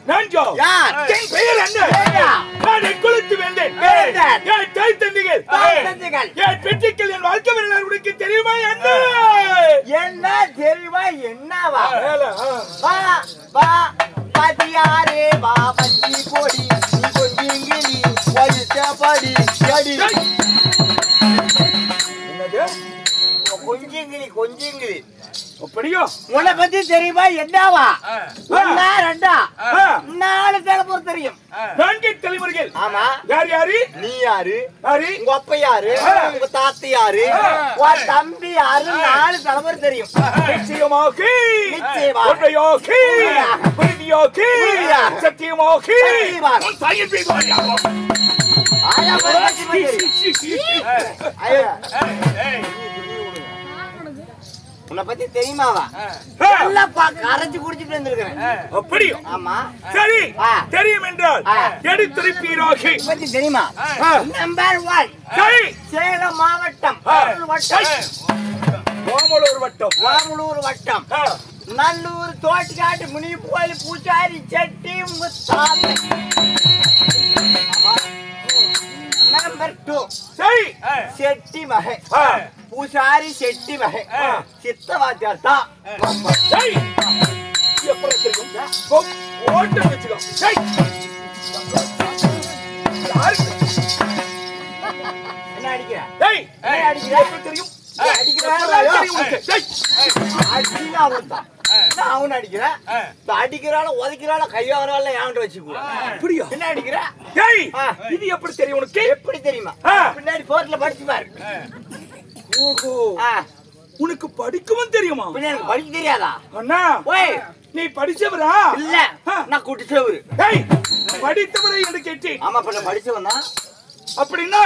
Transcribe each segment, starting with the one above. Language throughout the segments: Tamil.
நஞ்சோ என் பெயர் என்ன? நான் குளித்து வந்தேன். என் தாய் தந்தைகள் என் பெற்றிகள் என் வாழ்க்கை வரலாறு உனக்கு தெரியுமா? என்ன என்ன தெரியுமா? என்னவா? வா பதியாரே வா பச்சி போடி நீ கொஞ்சிங்கிலி வலிச்ச படி செடி. என்னது? கொஞ்சிங்கிலி அப்படியோ? உன்னை பத்தி தெரியுமா? என்னவா? ஒன்னா ரெண்டா 4 தலைமுறை தெரியும். 4 தலைமுறைகள். ஆமா. யார் யாரு? நீ யாரு? யாரு? உங்க அப்பா யாரு? உங்க தாத்தா யாரு? உன் தம்பி யாரு? 4 தலைமுறை தெரியும். நிச்சயமாக நிச்சயமாக உண்மையாக உறுதியாக சத்தியமாக உன் தாயின் பேர் ஆயா பரவாயில்லை. ஆயா உன்னை பத்தி தெரியுமாவா? எல்லாம் கரைச்சு குடிச்சிட்டு வந்திருக்கிறேன். அப்படியோ? ஆமா. சரி, தெரியும் என்றால் எடுத்துரைப்பீராக. பத்தி தெரியுமா? நம்பர் 1 சரி, சேலம் மாவட்டம் ஓமலூர் வட்டம் ஓமலூர் வட்டம் நல்லூர் தோட்டக்காட்டு முனிப்பு கோயில் பூசாரி செட்டி முத்தாமை. நம்பர் 2 சரி, செட்டி மகை பூசாரி செட்டி மகை சித்தவாத்தியார் தான். சரி, எப்படி தெரியும்? ஓட்ட வச்சுக்கோ. சரி, என்ன அடிக்கிற? டேய், என்ன அடிக்கிற? எப்படி தெரியும்? அவன் அடிக்கிறேன் அடிக்கிறால உதைக்கிறால கையால ஏன்ட்டு வச்சுக்கூட. அப்படியா? என்ன அடிக்கிற? இது எப்படி தெரியும் உனக்கு? எப்படி தெரியுமா? பின்னாடி 4ல படிச்சு பாரு. ஓஹோ, உனக்கு படிக்கவும் தெரியுமா? பின்னாடி படிக்க தெரியாதா? அண்ணா, ஓய் நீ படிச்சவரா? இல்ல, நான் குட்டிச்சவரு. டேய், படித்தவரை என்று கேட்டேன். ஆமா, இப்ப நான் படிச்சவன் தான். அப்படின்னா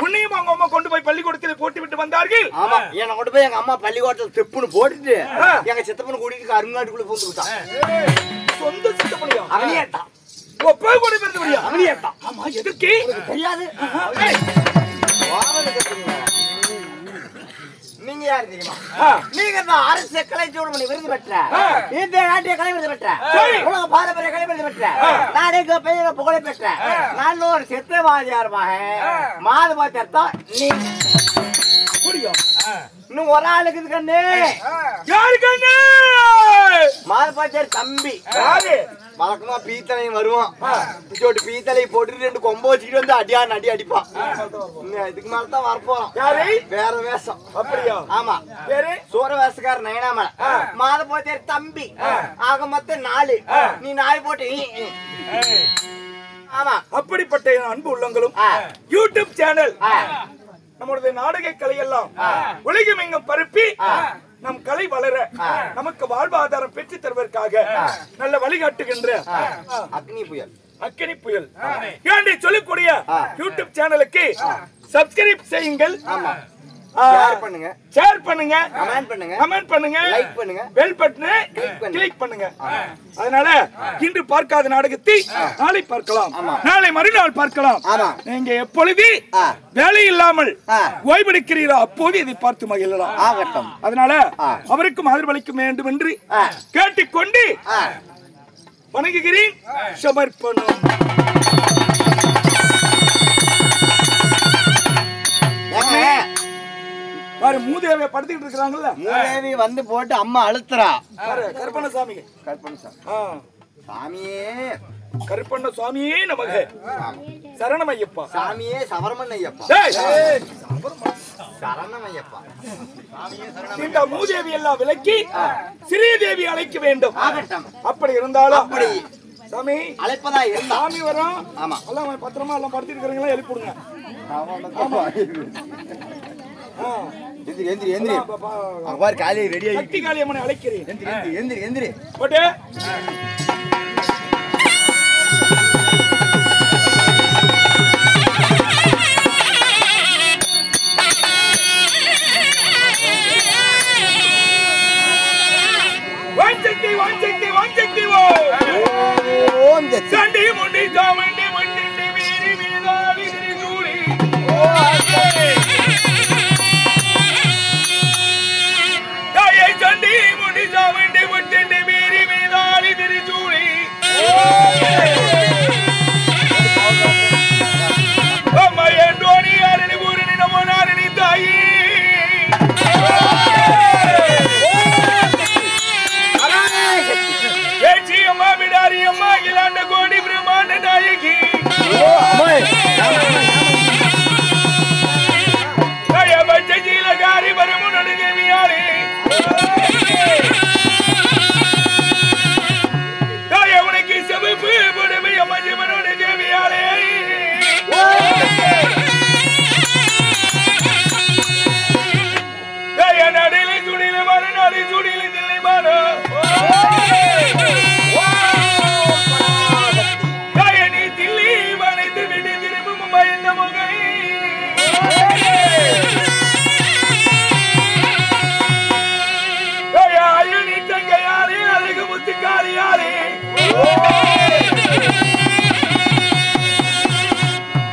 உன்னையும் அவங்க அம்மா கொண்டு போய் பள்ளிக்கூடத்தில் போட்டு விட்டு வந்தார்கள். ஆமா, என்ன கொண்டு போய் எங்க அம்மா பள்ளிக்கூடத்தில் தெப்புன்னு போட்டுட்டு எங்க சித்தப்பனை கூட்டிட்டு அருங்காட்டுக்குள்ள பூந்து விட்டான். சொந்த சித்தப்பனையா? அவனே தான். ஒப்பா கூட பிறந்தவரியா? அவனே தான். ஆமா, எதுக்கு தெரியாது. நீங்க யாரு தெரியுமா? நீங்க தான் அரசு கலைச்சூடு விருது பெற்ற இந்த நாட்டிய கலை விருது பெற்ற உலக பாரம்பரிய கலை விருது பெற்ற நாளைக்கு பெயர புகழை பெற்ற நல்லூர் சித்தவாதியார் மகன் மாதபாத்தியார் தான் நீ. இன்னும் ஒரு ஆளுக்கு இது கண்ணு. யாரு கண்ணு? மாதபாத்தியார் தம்பி. வழக்கமா பீத்தலையும் வருவான். பீத்தலை போட்டு 2 கொம்ப வச்சுக்கிட்டு வந்து அடியான் அடிப்பான். இதுக்கு மேலதான் வரப்போறோம். வேற வேஷம். அப்படியா? ஆமா, பேரு சூர வேஷக்கார நயனாமலை மாதபாத்தியார் தம்பி. ஆக மொத்தம் 4. நீ 4 போட்டு. ஆமா, அப்படிப்பட்ட அன்பு உள்ளங்களும் யூடியூப் சேனல் நம்முடைய நாடக கலையெல்லாம் உலகம் எங்கும் பரப்பி நம் கலை வளர நமக்கு வாழ்வாதாரம் பெற்று தருவதற்காக நல்ல வழிகாட்டுகின்ற அக்கினி புயல் என்று சொல்லக்கூடிய யூடியூப் சேனலுக்கு சப்ஸ்கிரைப் செய்யுங்கள். ஷேர் பண்ணுங்க, கமெண்ட் பண்ணுங்க, லைக் பண்ணுங்க, பெல் பட்டனை கிளிக் பண்ணுங்க. அதனால இன்று பார்க்காத நாடகத்தை நாளை பார்க்கலாம், நாளை மறுநாள் பார்க்கலாம். நீங்க எப்பொழுது வேலை இல்லாமல் ஓய்வெடுக்கிறீரோ அப்போது இதை பார்த்து மகிழலாம். அதனால அவருக்கும் ஆதரவளிக்க வேண்டும் என்று கேட்டுக்கொண்டு வணங்குகிறேன். சமர்ப்பணம். பாரு, மூதேவிய படுத்திட்டு இருக்காங்கல்ல, மூதேவி வந்து போட்டு அம்மா அழுத்துறா. கருப்பண்ணசாமி சாமியே, கருப்பண்ண சுவாமியே நமக்கு சரணம் ஐயப்பா. சாமியே சவரமன் ஐயப்பா. சரணம் ஐயப்பா. இந்த மூதேவி எல்லாம் விலக்கி ஸ்ரீதேவி அழைக்க வேண்டும். அப்படி இருந்தாலும் அப்படி சாமி அழைப்பதா சாமி வரும். ஆமா, எல்லாம் பத்திரமா எல்லாம் படுத்திட்டு இருக்கிறீங்களா? எழுப்பிடுங்க. சக்தி காளியம்மனை அழைக்கிறேன். போட்டு சண்டி முண்டி சாமண்டி மண்டி வீரி வீராளி திரிசூலி சண்டி முண்டி சாமண்டி மண்டி வீரி வீராளி திரிசூலி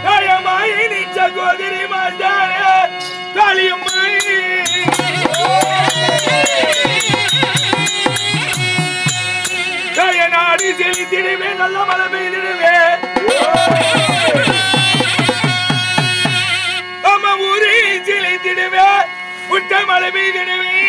தாயமாயி நிச்ச கோதிரி மாண்டானே காளியம்மாய் நாடி செலுத்திடுவே நல்ல மழை பெய்திடுவே அம்மா ஊரி செலுத்திடுவே புட்ட மழை பெய்திடுவே